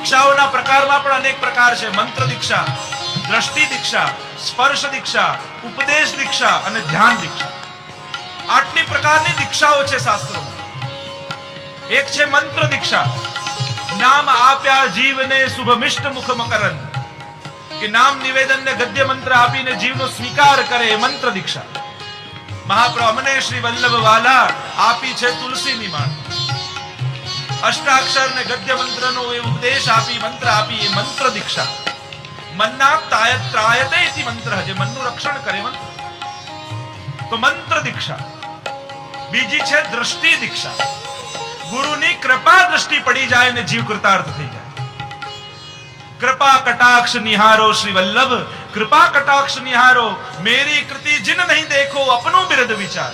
દીક્ષાઓના પ્રકારમાં પણ અનેક પ્રકાર છે. મંત્ર દીક્ષા, દ્રષ્ટિ દીક્ષા, સ્પર્શ દીક્ષા, ઉપદેશ દીક્ષા અને ધ્યાન દીક્ષા. આટલી પ્રકારની દીક્ષાઓ છે શાસ્ત્રોમાં. એક છે મંત્ર દીક્ષા. નામ આપ્યા જીવને શુભમિષ્ટ મુખ મકરન, કે નામ નિવેદન ને ગદ્ય મંત્ર આપીને જીવનો સ્વીકાર કરે એ મંત્ર દીક્ષા. મહાપ્રભુ અમને શ્રી વલ્લભ વાલા આપી છે તુલસીની માળ. અષ્ટાક્ષર ને ગદ્ય મંત્રનો એ ઉપદેશ આપી, મંત્ર આપી એ મંત્ર દીક્ષા. મનના ત્રાયતે ઇતિ મંત્ર, જે મનનું રક્ષણ કરે મંત્ર, તો મંત્ર દીક્ષા. બીજી છે દ્રષ્ટિ દીક્ષા. ગુરુની કૃપા દ્રષ્ટિ પડી જાય ને જીવ કૃતાર્થ થઈ જાય. कृपा कटाक्ष निहारो श्री वल्लभ, कृपा कटाक्ष निहारो मेरी कृति जिन नहीं देखो अपनो बिरद विचार.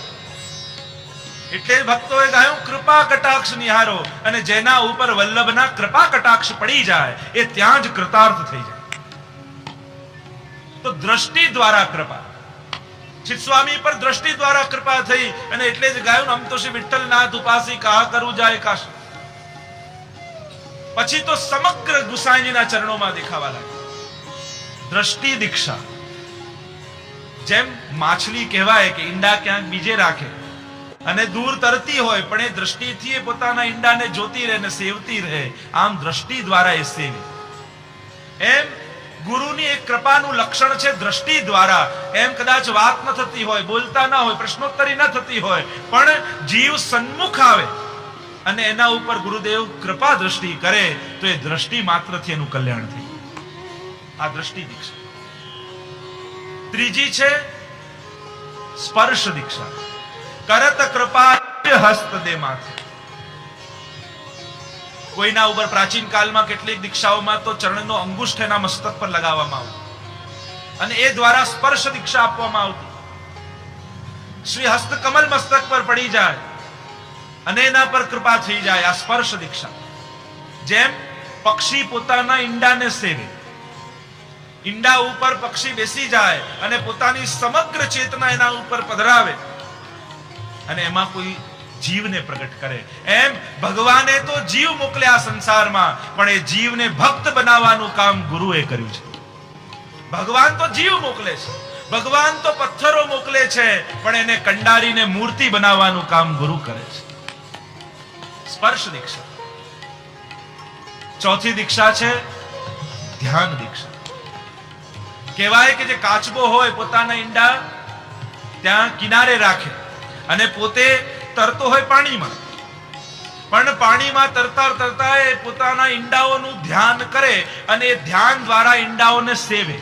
એટલે ભક્તોએ ગાયું કૃપા કટાક્ષ નિહારો, અને જેના ઉપર વલ્લભના કૃપા કટાક્ષ પડી જાય એ ત્યાં જ કૃતાર્થ થઈ જાય. તો દ્રષ્ટિ દ્વારા કૃપા, ચિત્ત સ્વામી પર દ્રષ્ટિ દ્વારા કૃપા થઈ, અને એટલે જ ગાયું આમ તો શ્રી વિઠ્ઠલનાથ ઉપાસી કહા કરું જાય કાશ. પછી તો સમગ્ર ગુસાઈજીના ચરણોમાં દેખાવા લાગે. દ્રષ્ટિ દીક્ષા. જેમ માછલી કહેવાય કે ઈંડા ક્યાંક બીજે રાખે અને દૂર તરતી હોય, પણ એ દ્રષ્ટિથી એ પોતાના ઈંડાને જોતી રહે ને સેવતી રહે, આમ દ્રષ્ટિ દ્વારા એ સેવે. એમ ગુરુની એક કૃપાનું લક્ષણ છે દ્રષ્ટિ દ્વારા. એમ કદાચ વાત ન થતી હોય, બોલતા ના હોય, પ્રશ્નોત્તરી ન થતી હોય, પણ જીવ સન્મુખ આવે અને એના ઉપર ગુરુદેવ કૃપા દ્રષ્ટિ કરે તો એ દ્રષ્ટિ માત્રથી એનું કલ્યાણ થઈ. આ દ્રષ્ટિ દીક્ષા. ત્રીજી છે સ્પર્શ દીક્ષા. કરત કૃપા હસ્ત દે માથે. કોઈના ઉપર પ્રાચીન કાળમાં કેટલીક દીક્ષાઓમાં તો ચરણનો અંગુષ્ઠ એના મસ્તક પર લગાવવામાં આવતો અને એ દ્વારા સ્પર્શ દીક્ષા આપવામાં આવતી. શ્રી હસ્ત કમલ મસ્તક પર પડી જાય અને એના પર કૃપા થઈ જાય. આ સ્પર્શ દીક્ષા. જેમ પક્ષી પોતાના ઈંડાને સેવે, ઈંડા ઉપર પક્ષી બેસી જાય અને પોતાની સમગ્ર ચેતના એના ઉપર પધરાવે અને એમાં કોઈ જીવને પ્રગટ કરે. એમ ભગવાને તો જીવ મોકલ્યા સંસારમાં, પણ એ જીવને ભક્ત બનાવવાનું કામ ગુરુએ કર્યું છે. ભગવાન તો જીવ મોકલે છે, ભગવાન તો પથ્થરો મોકલે છે, પણ એને કંડારીને મૂર્તિ બનાવવાનું કામ ગુરુ કરે છે. સ્પર્શ દીક્ષા. ચોથી દીક્ષા છે ધ્યાન દીક્ષા. કહેવાય કે જે કાચબો હોય પોતાના ઈંડા ત્યાં કિનારે રાખે અને પોતે તરતો હોય પાણીમાં, પણ પાણીમાં તરતા તરતા એ પોતાના ઈંડાઓનું ધ્યાન કરે અને એ ધ્યાન દ્વારા ઈંડાઓને સેવે.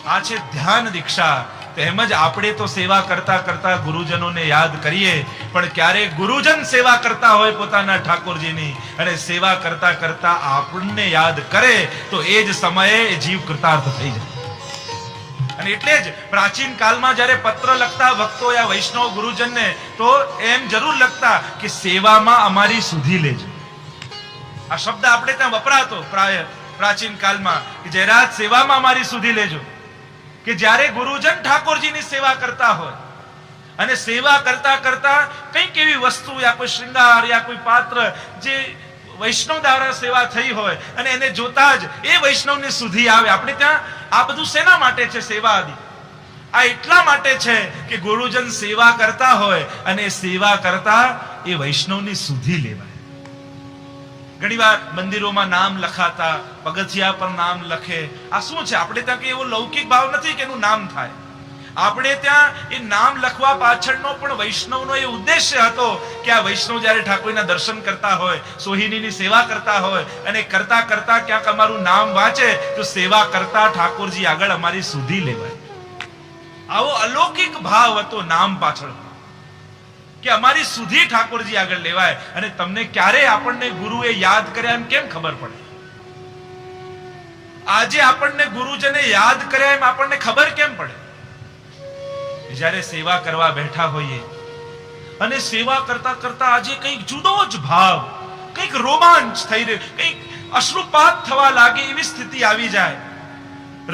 આ છે ધ્યાન દીક્ષા. તેમજ આપણે તો સેવા કરતા કરતા ગુરુજનોને યાદ કરીએ, પણ ક્યારે ગુરુજન સેવા કરતા હોય પોતાના ઠાકોરજીની અને સેવા કરતા કરતા આપણને યાદ કરે તો એ જ સમયે એ જીવ કૃતાર્થ થઈ જાય. અને એટલે જ પ્રાચીન કાળમાં જ્યારે પત્ર લખતા ભક્તો યા વૈષ્ણવ ગુરુજનને, તો એમ જરૂર લખતા કે સેવામાં અમારી સુધી લેજો. આ શબ્દ આપણે ત્યાં વપરાતો પ્રાચીન કાળમાં કે જયરાજ સેવામાં અમારી સુધી લેજો. કે જ્યારે ગુરુજન ઠાકોરજીની સેવા કરતા હોય અને સેવા કરતા કરતા કંઈક એવી વસ્તુ યા કોઈ શૃંગાર યા કોઈ પાત્ર જે વૈષ્ણવ દ્વારા સેવા થઈ હોય અને એને જોતા જ એ વૈષ્ણવની સુધી આવે. આપણે ત્યાં આ બધું શેના માટે છે? સેવા આદિ આ એટલા માટે છે કે ગુરુજન સેવા કરતા હોય અને સેવા કરતા એ વૈષ્ણવની સુધી લેવાય. ઘણીવાર મંદિરોમાં નામ લખાતા, પગથિયા પર નામ લખે. આ શું છે? આપણે ત્યાં કઈ એવો લૌકિક ભાવ નથી કે એનું નામ થાય. આપણે ત્યાં એ નામ લખવા પાછળનો પણ વૈષ્ણવનો એ ઉદ્દેશ્ય હતો કે આ વૈષ્ણવ જ્યારે ઠાકોરના દર્શન કરતા હોય, સોહિનીની સેવા કરતા હોય અને કરતા કરતા ક્યાંક અમારું નામ વાંચે તો સેવા કરતા ઠાકોરજી આગળ અમારી સુધી લેવાય. આવો અલૌકિક ભાવ હતો નામ પાછળ કે અમારી સુધી ઠાકોરજી આગળ લેવાય. અને તમને ક્યારે આપણને ગુરુએ યાદ કર્યા એમ કેમ ખબર પડે? આજે આપણને ગુરુજને યાદ કર્યા એમ આપણને ખબર કેમ પડે? જ્યારે સેવા કરવા બેઠા હોઈએ અને સેવા કરતા કરતા આજે કંઈક જુદો જ ભાવ, કંઈક રોમાંચ થઈ રહ્યો, કંઈક અશ્રુપાત થવા લાગે એવી સ્થિતિ આવી જાય,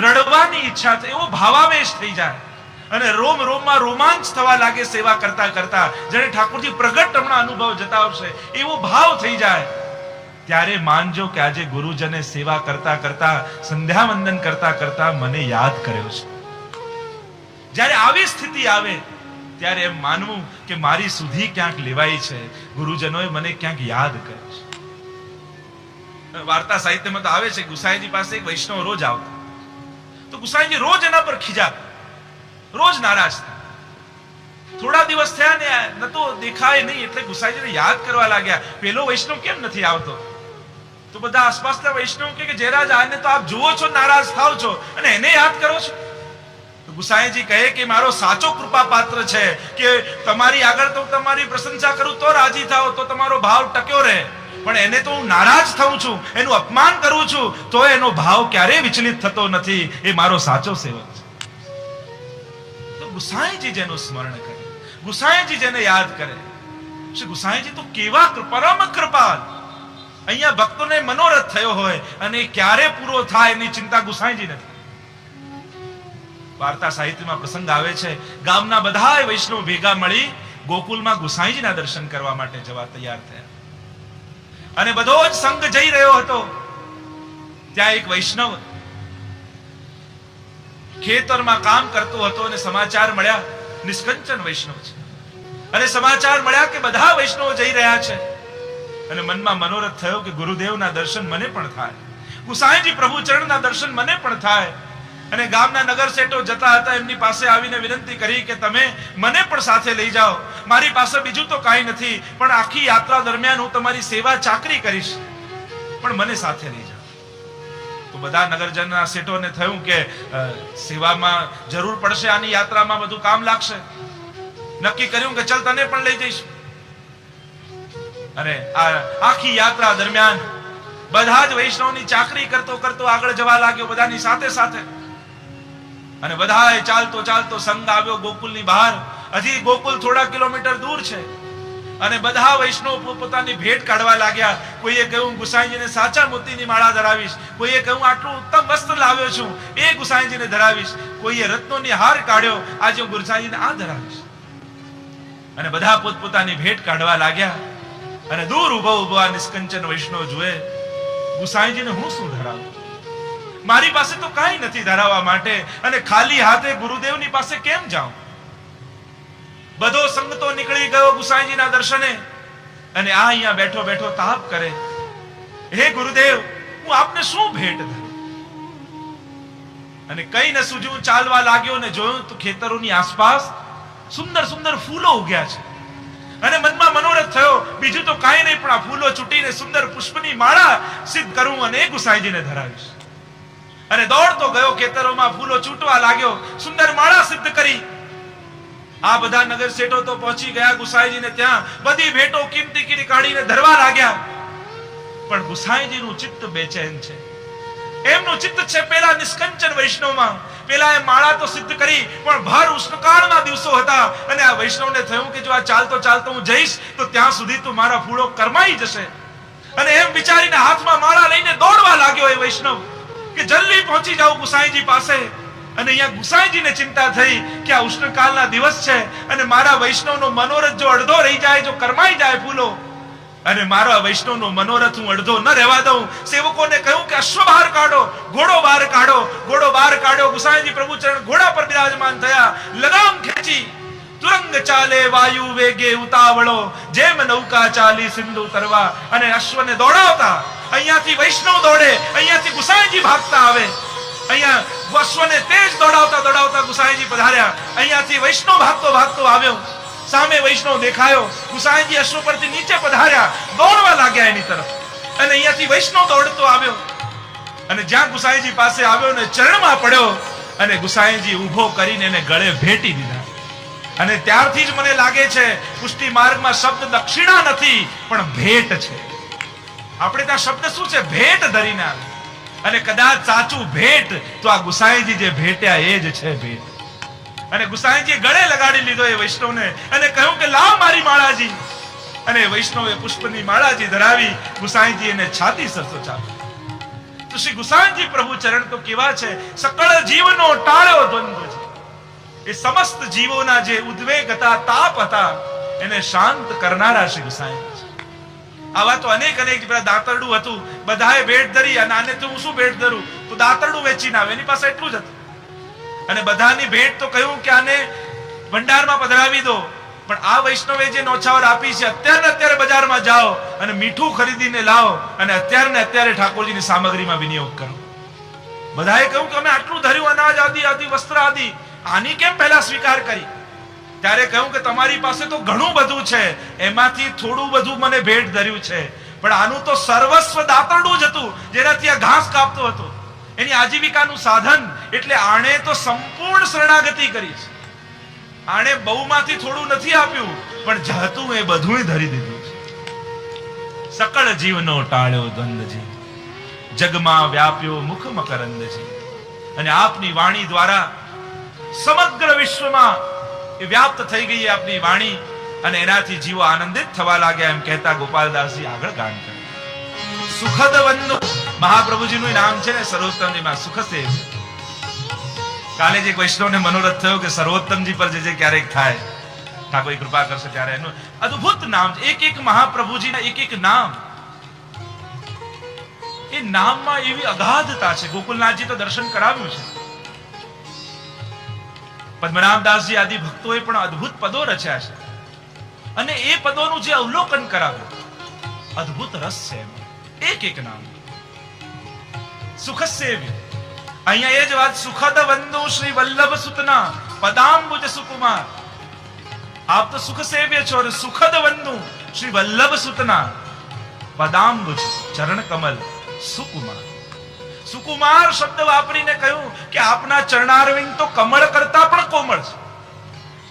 રડવાની ઈચ્છા થાય, એવો ભાવાવેશ થઈ જાય અને રોમ રોમમાં રોમાંચ થવા લાગે સેવા કરતા કરતા. જ્યારે ઠાકોરજી પ્રગટ હમણાં અનુભવ જતા આવશે એવો ભાવ થઈ જાય. ત્યારે માનજો કે આજે ગુરુજને સેવા કરતા કરતા, સંધ્યા વંદન કરતા કરતા મને યાદ કર્યો છે. જ્યારે આવી સ્થિતિ આવે ત્યારે એમ માનવું કે મારી સુધી ક્યાંક લેવાઈ છે, ગુરુજનોએ મને ક્યાંક યાદ કર્યો છે. વાર્તા સાહિત્યમાં તો આવે છે, ગુસાઈજી પાસે એક વૈષ્ણવ રોજ આવતા, તો ગુસાઈજી રોજ એના પર ખીજાતા, રોજ નારાજ થતા. થોડા દિવસ થયા ને નતો દેખાય નહીં, એટલે ગુસાઈજીને યાદ કરવા લાગ્યા, પેલો વૈષ્ણવ કેમ નથી આવતો? તો બધા આસપાસના વૈષ્ણવ કે જયરાજ આને તો આપ જુઓ છો નારાજ થાવ છો અને એને યાદ કરો છો. તો ગુસાઈજી કહે કે મારો સાચો કૃપા પાત્ર છે કે તમારી આગળ તો તમારી પ્રશંસા કરું તો રાજી થાવ, તો તમારો ભાવ ટક્યો રહે, પણ એને તો હું નારાજ થાઉં છું, એનું અપમાન કરું છું, તો એનો ભાવ ક્યારેય વિચલિત થતો નથી. એ મારો સાચો સેવક છે. તો ગુસાઈજી જેનું સ્મરણ કરે, ગુસાઈજી જેને યાદ કરે, શ્રી ગુસાઈજી તો કેવા પરમ કૃપાળ. અહીંયા ભક્તોને મનોરથ થયો હોય અને ક્યારે પૂરો થાય એની ચિંતા ગુસાઈજી નથી. વાર્તા સાહિત્યમાં પ્રસંગ આવે છે, ગામના બધા વૈષ્ણવ ભેગા મળી ગોકુલમાં ગુસાઈજીના દર્શન કરવા માટે જવા તૈયાર થયા અને બધો જ સંઘ જઈ રહ્યો હતો. ત્યાં એક વૈષ્ણવ ખેતરમાં કામ કરતો હતો અને સમાચાર મળ્યા, નિષ્કંચન વૈષ્ણવ છે, અને સમાચાર મળ્યા કે બધા વૈષ્ણવો જઈ રહ્યા છે. અને મનમાં મનોરથ થયો કે ગુરુદેવના દર્શન મને પણ થાય, ગુસાઈજી પ્રભુ ચરણના દર્શન મને પણ થાય. અને ગામના નગર શેઠો જતા હતા, એમની પાસે આવીને વિનંતી કરી કે તમે મને પણ સાથે લઈ જાઓ, મારી પાસે બીજું તો કાંઈ નથી, પણ આખી યાત્રા દરમિયાન હું તમારી સેવા ચાકરી કરીશ, પણ મને સાથે લઈ જાઓ. તો બધા નગરજનના શેઠોને થયું કે સેવામાં જરૂર પડશે, આની યાત્રામાં બધું કામ લાગશે. નક્કી કર્યું કે ચલ તને પણ લઈ જઈશું. અને આ આખી યાત્રા દરમિયાન બધા જ વૈષ્ણવની ચાકરી કરતો કરતો આગળ જવા લાગ્યો, બધાની સાથે સાથે. અને બધાએ ચાલતો ચાલતો સંઘ આવ્યો ગોકુલની બહાર. હજી ગોકુલ થોડા કિલોમીટર દૂર છે અને બધા વૈષ્ણવ પોતાની ભેટ કાઢવા લાગ્યા. કોઈએ કહ્યું ગુસાઈજીને સાચા મોતીની માળા ધરાવીશ, કોઈએ કહ્યું આટલું ઉત્તમ વસ્ત્ર લાવ્યો છું એ ગુસાઈજીને ધરાવીશ, કોઈએ રત્નોની હાર કાઢ્યો, આજે હું ગુસાઈજીને આ ધરાવીશ. અને બધા પોતપોતાની ભેટ કાઢવા લાગ્યા. અને દૂર ઉભો ઉભો આ નિષ્કંચન વૈષ્ણવ જુએ, ગુસાઈજીને હું શું ધરાવું? મારી પાસે તો કાંઈ નથી ધરાવવા માટે, અને ખાલી હાથે ગુરુદેવની પાસે કેમ જાઉં? બધો સંગ તો નીકળી ગયો ગુસાઈજીના દર્શને, અને આ અહીંયા બેઠો બેઠો તાપ કરે, હે ગુરુદેવ હું આપને શું ભેટ ધરું? અને કઈ ન સૂજ્યું, ચાલવા લાગ્યો ને જોયું તો ખેતરોની આસપાસ સુંદર સુંદર ફૂલો ઉગ્યા છે. અને મનમાં મનોરથ થયો, બીજું તો કાંઈ નહીં, પણ આ ફૂલો ચૂંટીને સુંદર પુષ્પની માળા સિદ્ધ કરું અને ગુસાઈજીને ધરાવીશ. અને દોડતો ગયો ખેતરોમાં, ફૂલો ચૂંટવા લાગ્યો, સુંદર માળા સિદ્ધ કરી. આ બધા નગર શેઠો તો પહોંચી ગયા ગુસાઈજીને ત્યાં, બધી ભેટો કિંમતી કરી કાઢીને ધરવા લાગ્યા. પણ ગુસાઈજીનું ચિત્ત બેચેન છે. એમનું ચિત્ત છે પેલા નિષ્કંચન વૈષ્ણવમાં. પેલા એ માળા તો સિદ્ધ કરી, પણ ભર ઉષ્ણકાળના દિવસો હતા અને આ વૈષ્ણવને થયું કે જો આ ચાલતો ચાલતો હું જઈશ તો ત્યાં સુધી તો મારા ફૂલો કરમાઈ જશે. અને એમ વિચારીને હાથમાં માળા લઈને દોડવા લાગ્યો એ વૈષ્ણવ કે જલ્દી પહોંચી જાઉં ગુસાઈજી પાસે. અને અહીંયા ગુસાઈજીને ચિંતા થઈ કે આ ઉષ્ણકાળના દિવસ છે અને મારા વૈષ્ણવનો મનોરથ જો અડધો રહી જાય, જો કરમાઈ જાય ફૂલો, અને મારા વૈષ્ણવનો મનોરથ હું અડધો ન રહેવા દઉં. સેવકોને કહ્યું કે અશ્વ બહાર કાઢો, ઘોડો બહાર કાઢો. ઘોડો બહાર કાઢ્યો. ગુસાઈજી પ્રભુ ચરણ ઘોડા પર બિરાજમાન થયા. લગામ ખેંચી તુરંગ ચાલે વાયુ વેગે ઉતાવળો, જેમ નૌકા ચાલી સિંધુ તરવા. અને અશ્વને દોડાવતા, અહીંયાથી વૈષ્ણવ દોડે, અહીંયાથી ગુસાઈજી ભાગતા આવે. અહીંયા અશ્વને તેજ દોડાવતા દોડાવતા ગુસાઈજી પધાર્યા. અહીંયાથી વૈષ્ણવ ભાગતો ભાગતો આવ્યો. સામે વૈષ્ણવ દેખાયો. ગુસાઈજી અશ્વ પરથી નીચે પધાર્યા, દોડવા લાગ્યા એની તરફ. અને અહીંયાથી વૈષ્ણવ દોડતો આવ્યો અને જ્યાં ગુસાઈજી પાસે આવ્યો ને ચરણમાં પડ્યો અને ગુસાઈજી ઊભો કરીને એને ગળે ભેટી દીધા. અને ત્યારથી જ મને લાગે છે પુષ્ટિ માર્ગમાં શબ્દ દક્ષિણા નથી પણ ભેટ છે. આપણે ત્યાં શબ્દ શું છે? ભેટ ધરીને આવે. અને કદાચ સાચું ભેટ તો આ ગુસાઈજી જે ભેટ્યા એ જ છે ભેટ. અને ગુસાઈજીએ ગળે લગાડી લીધો એ વૈષ્ણવને અને કહ્યું કે લાવ મારી માળાજી. અને વૈષ્ણવે પુષ્પની માળાજી ધરાવી. ગુસાઈજી એને છાતી સરસો ચાપ્યો. તો શ્રી ગુસાઈજી પ્રભુ ચરણ તો કેવા છે? સકળ જીવનો ટાળ્યો દ્વંદ્વ છે. એ સમસ્ત જીવોના જે ઉદ્વેગ હતા, તાપ હતા, એને શાંત કરનારા શ્રી ગુસાઈજી છે. આવા તો અનેક પેલા દાંતરડું હતું, બધાએ ભેટ ધરી, અને આને તો હું શું ભેટ ધરું, તો દાંતરડું વેચીને આવે, એની પાસે એટલું જ હતું. અને બધાની ભેટ તો કહ્યું કે આને ભંડારમાં પધરાવી દો. પણ આ વૈષ્ણવે જે નોછાવર આપી છે, અત્યારે બજારમાં જાઓ અને મીઠું ખરીદીને લાવો અને અત્યારે ઠાકોરજીની સામગ્રીમાં વિનિયોગ કરો. બધાએ કહ્યું કે અમે આટલું ધર્યું, અનાજ આદિ વસ્ત્ર આદિ, આની કેમ પહેલા સ્વીકાર કરી? ત્યારે કહ્યું કે તમારી પાસે તો ઘણું બધું છે, એમાંથી થોડું બધું મને ભેટ ધર્યું છે, પણ આનું તો સર્વસ્વ દાંતરડું જ હતું, જેનાથી આ ઘાસ કાપતો હતો, એની આજીવિકાનું સાધન. એટલે આણે તો સંપૂર્ણ શરણાગતિ કરી છે. આણે બહુમાંથી થોડું નથી આપ્યું, પણ જતું એ બધું ધરી દીધું છે. સકળ જીવનો ટાળ્યો દ્વંદજી, જગમાં વ્યાપ્યો મુખ મકરંદજી. અને આપની વાણી દ્વારા સમગ્ર વિશ્વમાં એ વ્યાપ્ત થઈ ગઈ આપની વાણી, અને એનાથી જીવો આનંદિત થવા લાગ્યા. એમ કહેતા ગોપાલદાસજી આગળ ગાન કરે, સુખદ વંદુ. મહાપ્રભુજીનું નામ છે ને સર્વોત્તમજીમાં સુખસેવ. કાલે જ એક વૈષ્ણવને મનોરથ થયો કે સર્વોત્તમજી પર જે ક્યારેક થાય, ઠાકોર કૃપા કરશે ત્યારે એનું અદ્ભુત નામ છે. એક મહાપ્રભુજીના એક નામ, એ નામમાં એવી અગાધતા છે. ગોકુલનાથજી તો દર્શન કરાવ્યું છે, પદ્મનાભદાસજી આદિ ભક્તોએ પણ અદ્ભુત પદો રચ્યા છે, અને એ પદોનું જે અવલોકન કરાવ્યું, અદ્ભુત રસ છે એક નામ. સુખસેવ્ય. અહીંયા એ જ વાત, સુખદ વંદુ શ્રી વલ્લભ સુતના પદાંબુજ સુકુમાર. આપ તો સુખ સેવ્ય છો, અને સુખદ વંદુ શ્રી વલ્લભ સુતના પદાંબુજ ચરણ કમલ સુકુમાર. સુકુમાર શબ્દ વાપરીને કહ્યું કે આપના ચરણારવિંદ તો કમળ કરતા પણ કોમળ છે.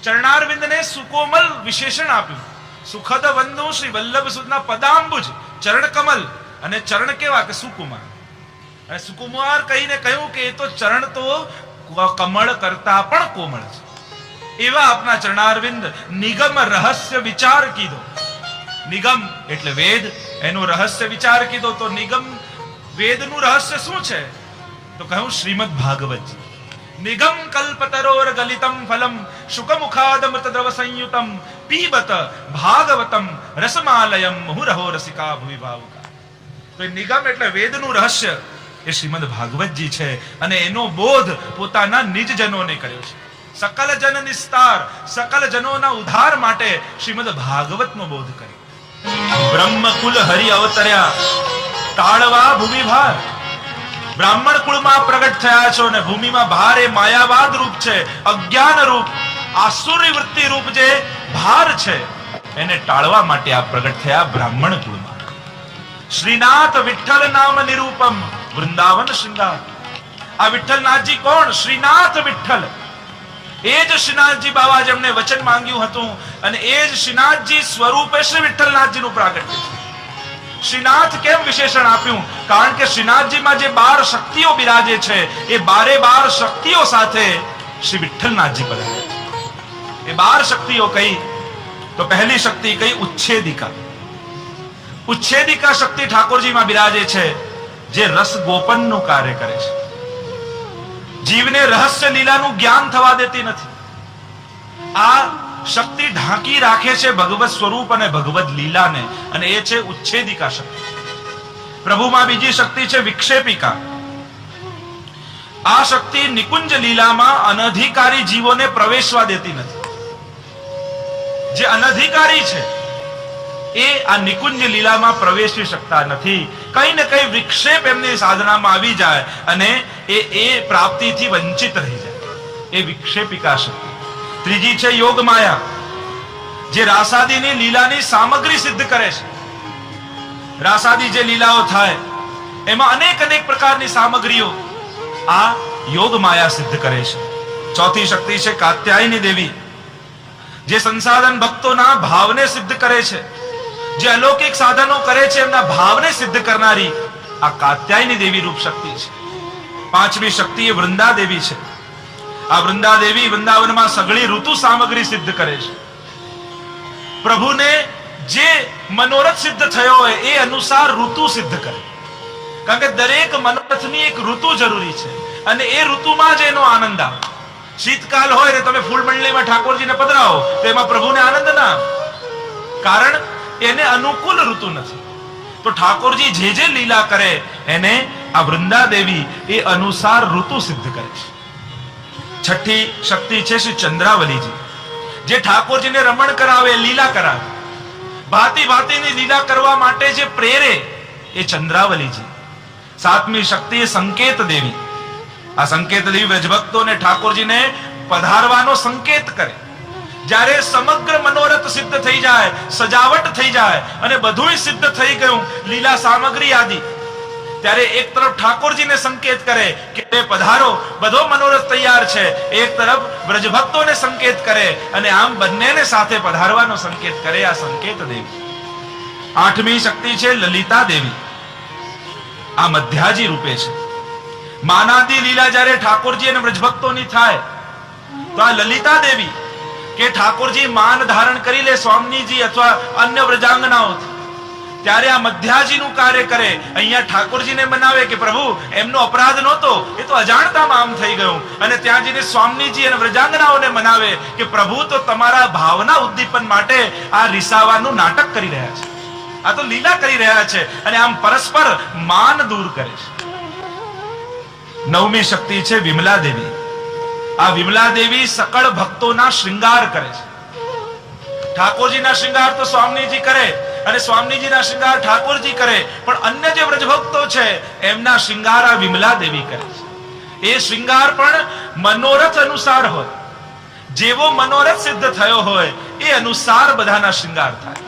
ચરણારવિંદને સુકોમલ વિશેષણ આપ્યું. સુખદ વંદુ શ્રી વલ્લભ સુતના પદાંબુજ ચરણ કમલ, અને ચરણ કેવા કે સુકુમાર. અને સુકુમાર કહીને કહ્યું કે એ તો ચરણ તો કમળ કરતા પણ કોમળ છે. એવા આપના ચરણારવિંદ નિગમ રહસ્ય વિચાર કીધો. નિગમ એટલે વેદ, એનો રહસ્ય વિચાર કીધો. તો નિગમ વેદનું રહસ્ય શું છે? તો કહ્યું શ્રીમદ ભાગવત. નિગમ કલ્પતરોર ગલિતમ ફલમ શુકમુખાદમૃત દ્રવ સંયુતમ પીબત ભાગવતમ રસમાલયમ મુહુરહો રસિકા ભુવિ ભાવુકા. તો નિગમ એટલે વેદનું રહસ્ય એ શ્રીમદ ભાગવતજી છે, અને એનો બોધ પોતાના નિજજનોને કર્યો છે. સકલ જન નિસ્તાર, સકલ જનોના ઉદ્ધાર માટે શ્રીમદ ભાગવતનો બોધ કર્યો. બ્રહ્મકુલ હરિ અવતર્યા, ટાળવા ભૂમિ ભાર. બ્રાહ્મણ કુળમાં પ્રગટ થયા છો, અને ભૂમિમાં ભાર એ માયાવાદ રૂપ છે, અજ્ઞાન રૂપ, આસુરી વૃત્તિ રૂપ જે ભાર છે, એને ટાળવા માટે આ પ્રગટ થયા બ્રાહ્મણ કુળમાં. શ્રીનાથ વિઠ્ઠલ નામ નિરૂપમ વૃંદાવન શૃંગાર. આ વિઠ્ઠલનાથજી કોણ? શ્રીનાથ વિઠ્ઠલ. એ જ શ્રીનાથજી બાબા જેમને વચન માંગ્યું હતું, અને એ જ શ્રીનાથજી સ્વરૂપે શ્રી વિઠ્ઠલનાથજીનું પ્રાગટ્ય છે. શ્રીનાથ કેમ વિશેષણ આપ્યું? કારણ કે શ્રીનાથજીમાં જે 12 શક્તિઓ બિરાજે છે, એ 12 શક્તિઓ સાથે શ્રી વિઠ્ઠલનાથજી પધાર્યા છે. એ 12 શક્તિઓ કઈ? તો પહેલી શક્તિ કઈ? ઉચ્છેદિકા. ઉચ્છેદિકા શક્તિ ઠાકોરજીમાં બિરાજે છે, જે રસ ગોપનનું કાર્ય કરે છે. જીવને રહસ્ય લીલાનું જ્ઞાન થવા દેતી નથી. આ શક્તિ ઢાંકી રાખે છે ભગવત સ્વરૂપ અને ભગવત લીલાને, અને એ છે ઉચ્છેદિકા શક્તિ. પ્રભુમાં બીજી શક્તિ છે વિક્ષેપિકા. આ શક્તિ નિકુંજ લીલામાં અનધિકારી જીવોને પ્રવેશવા દેતી નથી. જે અનધિકારી છે એ આ નિકુંજ લીલામાં પ્રવેશી શકતા નથી. કઈ ને કઈ વિક્ષેપ એમની સાધનામાં આવી જાય, અને એ પ્રાપ્તિથી વંચિત રહી જાય. એ વિક્ષેપિકા શક્તિ. ત્રીજી છે યોગ માયા, જે રાસાદીની લીલાની સામગ્રી સિદ્ધ કરે છે. રાસાદી જે લીલાઓ થાય એમાં અનેક પ્રકારની સામગ્રીઓ આ યોગ માયા સિદ્ધ કરે છે. ચોથી શક્તિ છે કાત્યાયની દેવી, જે સંસાધન ભક્તોના ભાવને સિદ્ધ કરે છે. જે અલૌકિક સાધનો કરે છે એમના ભાવને સિદ્ધ કરનારી આ કાત્યાયની દેવી રૂપ શક્તિ છે. પાંચમી શક્તિ એ વૃંદા દેવી છે. આ વૃંદા દેવી વૃંદાવનમાં સઘળી ઋતુ સામગ્રી સિદ્ધ કરે છે. પ્રભુને જે મનોરથ સિદ્ધ થયો હોય એ અનુસાર ઋતુ સિદ્ધ કરે. કારણ કે દરેક મનોરથની એક ઋતુ જરૂરી છે, અને એ ઋતુમાં જ એનો આનંદ આવે. શીતકાલ હોય ને તમે ફૂલ મંડળીમાં ઠાકોરજીને પધરાવો તો એમાં પ્રભુને આનંદ ના આવે, કારણ એને અનુકૂળ ઋતુ નથી. તો ઠાકોરજી જે લીલા કરે એને આ વૃંદા દેવી એ અનુસાર ઋતુ સિદ્ધ કરે છે. છઠ્ઠી શક્તિ છે શ્રી ચંદ્રાવલીજી, જે ઠાકોરજીને રમણ કરાવે, લીલા કરાવે, ભાતી ભાતીની લીલા કરવા માટે જે પ્રેરે એ ચંદ્રાવલીજી. સાતમી શક્તિ એ સંકેત દેવી. આ સંકેત દેવી વ્રજભક્તોને ઠાકોરજીને પધારવાનો સંકેત કરે. જ્યારે સમગ્ર મનોરથ સિદ્ધ થઈ જાય, સજાવટ થઈ જાય અને બધું સિદ્ધ થઈ ગયું, લીલા સામગ્રી આદિ, ત્યારે એક તરફ ઠાકોરજીને સંકેત કરે કે પધારો, બધો મનોરથ તૈયાર છે. એક તરફ વ્રજભક્તોને સંકેત કરે અને આમ બંનેને સાથે પધારવાનો સંકેત કરે આ સંકેત દેવી. આઠમી શક્તિ છે લલિતા દેવી. આ મધ્યાજી રૂપે છે. માનાદી લીલા જ્યારે ઠાકોરજી અને વ્રજભક્તોની થાય તો આ લલિતા દેવી કે ઠાકોરજી માન ધારણ કરી લે સ્વામીજી અથવા અન્ય વ્રજાંગનાઓથી, ત્યારે આ મધ્યાજીનું કાર્ય કરે. અહીંયા ઠાકોરજીને મનાવે કે પ્રભુ એમનો અપરાધ નહોતો, એ તો અજાણતામાં આમ થઈ ગયું. અને ત્યાં જઈને સ્વામીજી અને વ્રજાંગનાઓને મનાવે કે પ્રભુ તો તમારા ભાવના ઉદ્દીપન માટે આ રીસાવાનું નાટક કરી રહ્યા છે, આ તો લીલા કરી રહ્યા છે. અને આમ પરસ્પર માન દૂર કરે છે. નવમી શક્તિ છે વિમલા દેવી. આ વિમલા દેવી સકળ ભક્તોના શ્રૃંગાર કરે છે. ઠાકોરજીના શ્રૃંગાર તો સ્વામીજી કરે અને સ્વામીજીના શ્રૃંગાર ઠાકોરજી કરે, પણ અન્ય જે વ્રજભક્તો છે એમના શ્રૃંગાર આ વિમલા દેવી કરે છે. એ શ્રૃંગાર પણ મનોરથ અનુસાર હોય, જેવો મનોરથ સિદ્ધ થયો હોય એ અનુસાર બધાના શ્રૃંગાર થાય.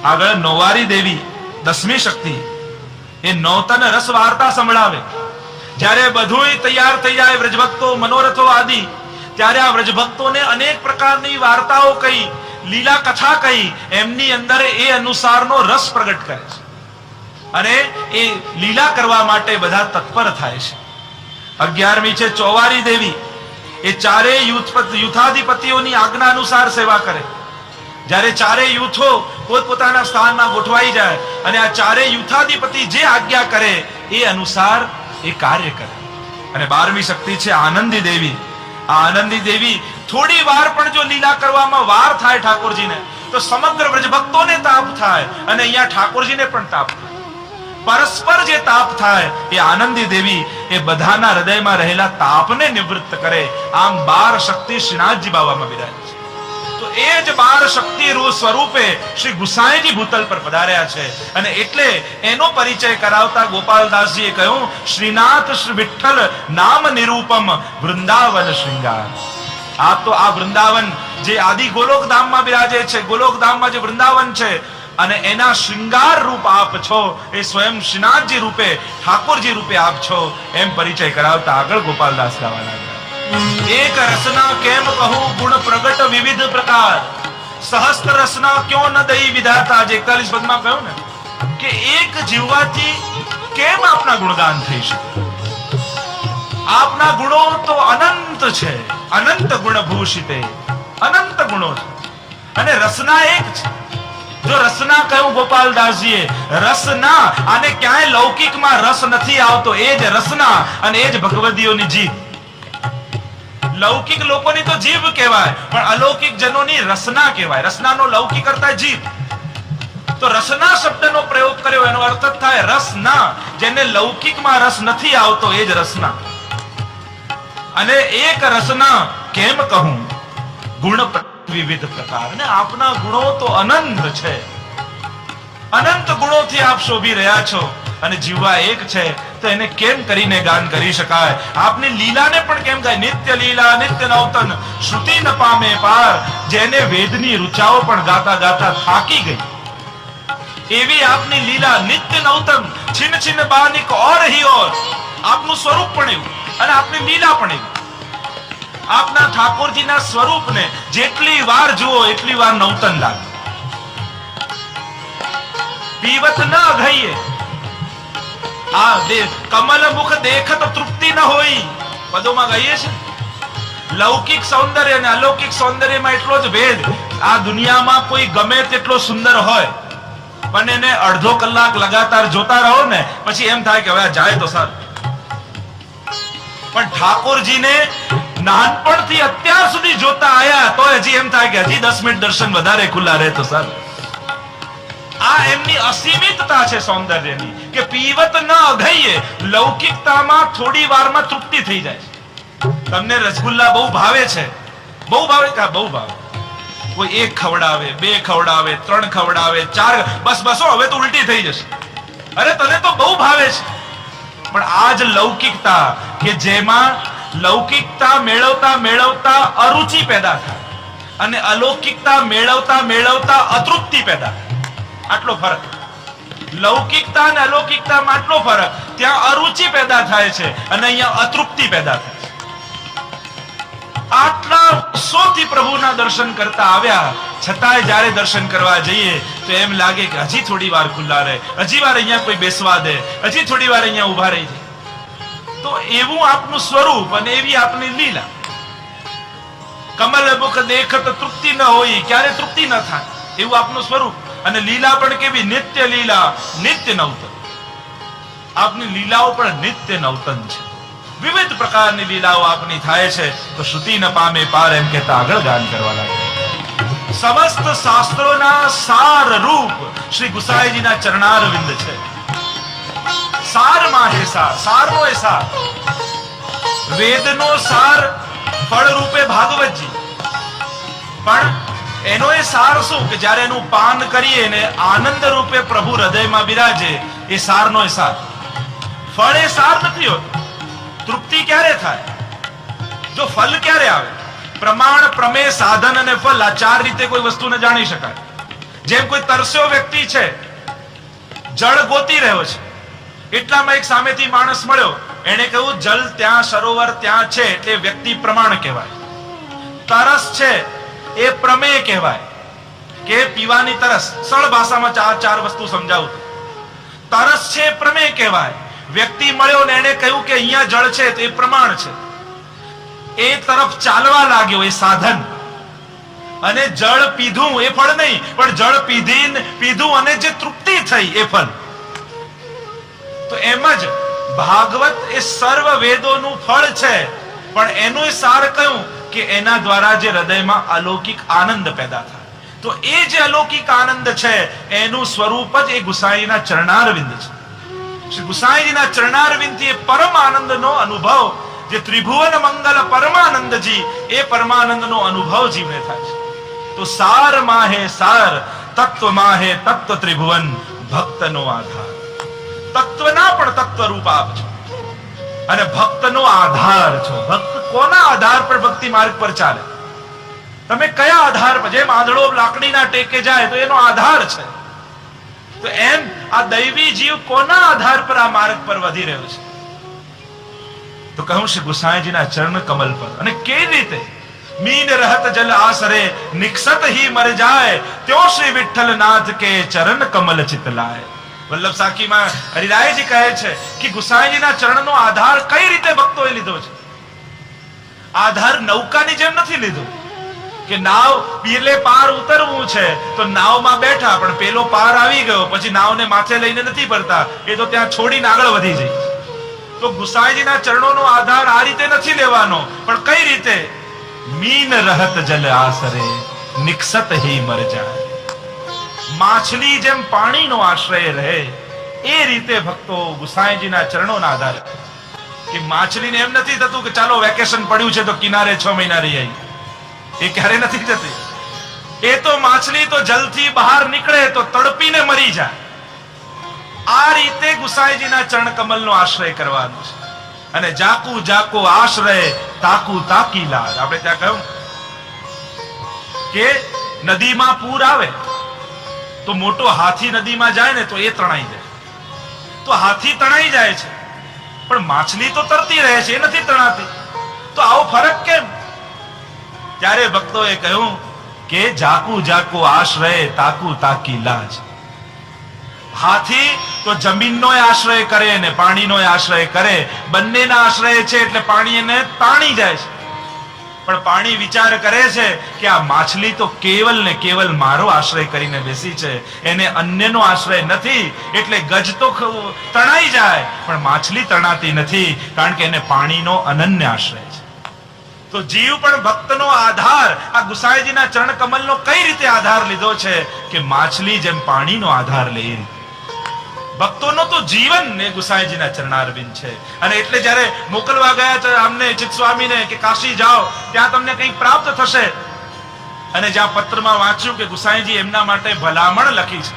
આગળ નોવારી દેવી, દસમી શક્તિ, એ નૌતન રસ વાર્તા સંભળાવે. જ્યારે બધું તૈયાર થઈ જાય, વ્રજભક્તો મનોરથો આદિ, ત્યારે આ વ્રજભક્તોને અનેક પ્રકારની વાર્તાઓ કહી, લીલા કથા કહી, એમની અંદર એ અનુસારનો રસ પ્રગટ કરે છે અને એ લીલા કરવા માટે બધા તત્પર થાય છે. 11મી છે ચોવારી દેવી. એ ચારેય યુથાધિપતિઓની આજ્ઞા અનુસાર સેવા કરે. જ્યારે ચારેય યુથો પોતપોતાના સ્થાનમાં ગોઠવાઈ જાય અને આ ચારેય યુથાધિપતિ જે આજ્ઞા કરે એ અનુસાર એ કાર્ય કરે. અને 12મી શક્તિ છે આનંદી દેવી. આ આનંદી દેવી થોડી વાર પણ જો લીલા કરવામાં વાર થાય ઠાકોરજીને તો સમગ્ર વ્રજભક્તોને તાપ થાય અને અહીંયા ઠાકોરજીને પણ તાપ થાય. પરસ્પર જે તાપ થાય એ આનંદી દેવી એ બધાના હૃદયમાં રહેલા તાપને નિવૃત્ત કરે. આમ 12 શક્તિ શ્રીનાથજી બાવામાં બિરાજે છે. તો એ જ 12 શક્તિ સ્વરૂપે શ્રી ગુસાઈજી ભૂતલ પર પધાર્યા છે. અને એટલે એનો પરિચય કરાવતા ગોપાલદાસજીએ કહ્યું, શ્રીનાથ શ્રી વિઠ્ઠલ નામ નિરૂપમ વૃંદાવન શ્રૃંગાર. આ તો આ વૃંદાવન જે આદિ ગોલોકધામમાં બિરાજે છે, ગોલોકધામમાં જે વૃંદાવન છે અને એના શ્રૃંગાર રૂપ આપ છો, એ સ્વયં શ્રીનાથજી રૂપે ઠાકોરજી રૂપે આપ છો, એમ પરિચય કરાવતા આગળ ગોપાલદાસ ગાવા લાગ્યા. એક રસના કેમ કહું ગુણ પ્રગટ વિવિધ પ્રકાર, સહસ્ત્ર રસના ક્યો ન દઈ વિધાતા. જે 41 પદમાં કહ્યું ને કે એક જીવવાથી કેમ આપના ગુણગાન થઈ શકે. આપના ગુણો તો અનંત છે, અનંત ગુણ ભૂષિતે, અનંત ગુણો છે અને રસના એક છે. જો રસના કહ્યું ગોપાલદાસજીએ, રસના, આને ક્યાંય લૌકિકમાં રસ નથી આવતો, એ જ રસના અને એ જ ભગવદીઓની જીભ. લૌકિક લોકોની તો જીભ કહેવાય, પણ અલૌકિક જનોની રસના કહેવાય. રસનાનો લૌકિક કરતા જીભ. તો રસના શબ્દનો પ્રયોગ કર્યો, એનો અર્થ થાય રસના. જેને લૌકિકમાં રસ નથી આવતો એ જ રસના. અને એક રસના કેમ કહું ગુણ વિવિધ પ્રકાર. અને આપના ગુણો તો અનંત છે, અનંત ગુણોથી આપ શોભી રહ્યા છો અને જીવવા એક છે, તો એને કેમ કરીને ગાન કરી શકાય. આપની લીલાને પણ કેમ ગાય. નિત્ય લીલા નિત્ય નૌતન શ્રુતિ ન પામે પાર. જેને વેદની ઋચાઓ પણ ગાતા ગાતા થાકી ગઈ એવી આપની લીલા નિત્ય નૌતન, છિન છિન બાનિક ઓર હી ઓર. આપનું સ્વરૂપ પણ એવું અને આપની લીલા પણ એવી. આપના ઠાકોરજીના સ્વરૂપને જેટલી વાર જુઓ એટલી વાર નૌતન લાગે. પીવત ન અઘઈએ, આ કમલ મુખ દેખત તૃપ્તિ ન હોય, પદોમાં ગાઈએ છે. લૌકિક સૌંદર્ય અને અલૌકિક સૌંદર્યમાં એટલો જ ભેદ. આ દુનિયામાં કોઈ ગમે તેટલો સુંદર હોય, પણ એને અડધો કલાક લગાતાર જોતા રહો ને પછી એમ થાય કે હવે જાય તો સારું. પણ ઠાકોરજીને નાનપણથી અત્યાર સુધી જોતા આયા તો હજી એમ થાય કે હજી 10 મિનિટ દર્શન વધારે ખુલ્લા રહે તો સારું. આ એમની અસીમિતતા છે સૌંદર્યની, કે પીવત ન અઘઈએ, લૌકિકતામાં થોડી વારમાં તૃપ્તિ થઈ જાય છે. તમને રસગુલ્લા બહુ ભાવે છે, બહુ ભાવે કે બહુ ભાવે, કોઈ એક ખવડાવે, બે ખવડાવે, ત્રણ ખવડાવે, ચાર, બસ બસો હવે તો ઉલટી થઈ જશે. અરે તને તો બહુ ભાવે છે. પણ આ જ લૌકિકતા કે જેમાં લૌકિકતા મેળવતા મેળવતા અરુચિ પેદા થાય અને અલૌકિકતા મેળવતા મેળવતા અતૃપ્તિ પેદા થાય. આટલો ફરક. લૌકિકતા અને અલૌકિકતામાં આટલો ફરક. ત્યાં અરુચિ પેદા થાય છે અને અહીંયા અતૃપ્તિ પેદા થાય છે. આટલા વર્ષોથી પ્રભુના દર્શન કરતા આવ્યા છતાંય જ્યારે દર્શન કરવા જઈએ તો એમ લાગે કે હજી થોડી વાર ખુલ્લા રહે, હજી વાર અહીંયા કોઈ બેસવા દે, હજી થોડી વાર અહીંયા ઉભા રહી જાય. તો એવું આપનું સ્વરૂપ અને એવી આપની લીલા. કમલ મુખ દેખત તૃપ્તિ ન હોય, ક્યારે તૃપ્તિ ન થાય એવું આપનું સ્વરૂપ. અને લીલા પણ કેવી? નિત્ય લીલા, નિત્ય નવતન. આપની લીલાઓ પણ નિત્ય નવતન છે. વિવિધ પ્રકારની લીલાઓ આપની થાય છે. તો શ્રુતિ ન પામે પાર એમ કહેતા આગળ ગાન કરવા લાગે. સમસ્ત શાસ્ત્રોના સાર રૂપ શ્રી ગુસાઈજીના ચરણારવિંદ છે. સારમાં હે સાર, સારનો એ સાર. વેદનો સાર ફળ રૂપે ભાગવતજી, પણ એનો એ સાર શું કે જ્યારે એનું પાન કરીએ ને આનંદ રૂપે પ્રભુ હૃદયમાં બિરાજે, એ સારનો એ સાર. ફળ એ સાર નથી હોતું. તૃપ્તિ ક્યારે થાય? જો ફલ ક્યારે આવે? પ્રમાણ, પ્રમેય, સાધન અને ફલ, આ ચાર રીતે કોઈ વસ્તુને જાણી શકાય. જેમ કોઈ તરસ્યો વ્યક્તિ છે, જળ ગોતી રહ્યો છે, એટલામાં એક સામેથી માણસ મળ્યો, એને કહ્યું જલ ત્યાં, સરોવર ત્યાં છે, એટલે વ્યક્તિ પ્રમાણ કહેવાય. તરસ છે એ પ્રમેય કહેવાય, કે પીવાની તરસ. સરળ ભાષામાં ચાર વસ્તુ સમજાવું. તરસ છે પ્રમેય કહેવાય. વ્યક્તિ મળ્યો ને એને કહ્યું કે અહીંયા જળ છે, તો એ પ્રમાણ છે. એ તરફ ચાલવા લાગ્યો, એ સાધન. અને જળ પીધું એ ફળ નહીં, પણ જળ પીધું અને જે તૃપ્તિ થઈ એ ફળ. તો એમ જ ભાગવત એ સર્વ વેદોનું ફળ છે, પણ એનું સાર કયું કે એના દ્વારા જે હૃદયમાં અલૌકિક આનંદ પેદા થાય. તો એ જે અલૌકિક આનંદ છે એનું સ્વરૂપ જ એ ગુસાઈના ચરણારવિંદ છે. શ્રી ગુસાઈજીના ચરણારવિંદથી એ પરમ આનંદનો અનુભવ, જે ત્રિભુવન મંગલ પરમાનંદજી, એ પરમાનંદનો અનુભવ જીવને થાય છે. તો સાર માહે સાર, તત્વ માહે તત્વ, ત્રિભુવન ભક્તનો આધાર. તત્વના પણ તત્વ રૂપ આપ છો અને ભક્તનો આધાર છો. ભક્ત કોના આધાર પર ભક્તિ માર્ગ પર ચાલે? તમે કયા આધાર પર? જેમ આંધળો લાકડીના ટેકે જાય તો એનો આધાર છે, તો એમ આ દૈવી જીવ કોના આધાર પર આ માર્ગ પર વધી રહ્યો છે? તો કહું શ્રી ગુસાઈજીના ચરણ કમલ પર. અને કેવી રીતે? મીન રહત જલ આસરે, નિક્ષત હી મર જાય, ત્યો શ્રી વિઠ્ઠલનાથ કે ચરણ કમલ ચિત લાય. વલ્લભ સાખીમાં હરિરાયજી કહે છે કે ગુસાઈજીના ચરણનો આધાર કઈ રીતે ભક્તોએ લીધો છે. આધાર નૌકાની જેમ નથી લીધો કે નાવ પેલે પાર ઉતરવું છે તો નાવમાં બેઠા, પણ પેલો પાર આવી ગયો પછી નાવને માથે લઈને નથી ફરતા, એ તો ત્યાં છોડીને આગળ વધી જાય. તો ગુસાઈજીના ચરણોનો આધાર આ રીતે નથી લેવાનો, પણ કઈ રીતે? મીન રહત જલ આસરે, નિક્ષત હી મર જાય. માછલી જેમ પાણીનો આશ્રય રહે, એ રીતે ભક્તો ગુસાઈજીના ચરણોના આધારે. કે માછલીને એમ નથી થતું કે ચાલો વેકેશન પડ્યું છે તો કિનારે 6 મહિના રહી આવી. એ ક્યારે નથી જતી. એ તો માછલી તો જલથી બહાર નીકળે તો તડપીને મરી જાય. આ રીતે ગુસાઈજીના ચરણ કમલનો આશ્રય કરવાનો છે. અને જાકુ જાકો આશ્રય, તાકુ તાકી લાડ. આપણે ત્યાં કહ્યું કે નદીમાં પૂર આવે તો મોટો હાથી નદીમાં જાય ને તો એ તણાઈ જાય. તો હાથી તણાઈ જાય છે, પણ માછલી તો તરતી રહે છે, એ નથી તણાતી. તો આવો ફરક કેમ? ત્યારે ભક્તોએ કહ્યું કે જાકુ જાકો આશ્રય, તાકુ તાકી લાજ. હાથી તો જમીનનો આશ્રય કરે ને પાણીનો આશ્રય કરે, બંનેના આશ્રય છે એટલે પાણી એને તાણી જાય છે. પણ પાણી વિચાર કરે છે કે આ માછલી તો કેવલ ને કેવલ મારો આશ્રય કરીને બેસી છે, એને અન્યનો આશ્રય નથી, એટલે ગજ તો તણાઈ જાય પણ માછલી તણાતી નથી, કારણ કે એને પાણીનો અનન્ય આશ્રય છે. તો જીવ પણ ભક્તનો આધાર આ ગુસાઈજીના ચરણ કમલનો કઈ રીતે આધાર લીધો છે કે માછલી જેમ પાણીનો આધાર લે. ભક્તોનો તો જીવન ને ગુસાઈજીના ચરણારવિંદ છે. અને એટલે જ્યારે મોકલવા ગયા છે અમને ચિત્ત સ્વામીને કે કાશી જાઓ, ત્યાં તમને કંઈક પ્રાપ્ત થશે, અને જ્યાં પત્રમાં વાંચ્યું કે ગુસાઈજી એમના માટે ભલામણ લખી છે,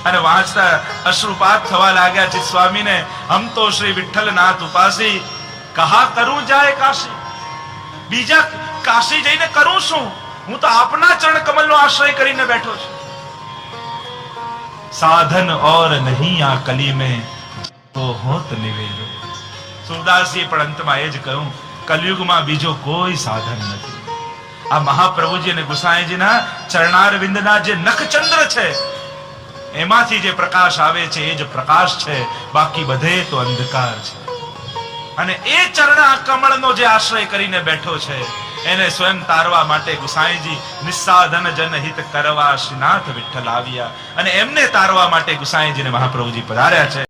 અને વાંચતા અશ્રુપાત થવા લાગ્યા ચિત્ત સ્વામીને, હમ તો શ્રી વિઠ્ઠલનાથ ઉપાસી, કહા કરું જાય કાશી. બીજા કાશી જઈને કરું શું? હું તો આપના ચરણ કમલનો આશ્રય કરીને બેઠો છું. સાધન और नहीं આ કલી में તો હોત નિવેદો. સુરદાસજી પણ અંતમાં એ જ કહ્યું, કલયુગમાં બીજો કોઈ સાધન નથી. આ મહાપ્રભુજી અને ગુસાઈજીના ચરણારવિંદના જે નખચંદ્ર છે એમાંથી જે પ્રકાશ આવે છે એ જ પ્રકાશ છે, બાકી બધે તો અંધકાર છે. અને એ ચરણ કમળનો જે આશ્રય કરીને બેઠો છે એને સ્વયં તારવા માટે ગુસાઈજી નિસ્સાધન જનહિત કરવા શ્રીનાથ વિઠ્ઠલ આવ્યા, અને એમને તારવા માટે ગુસાઈજીને મહાપ્રભુજી પધાર્યા છે.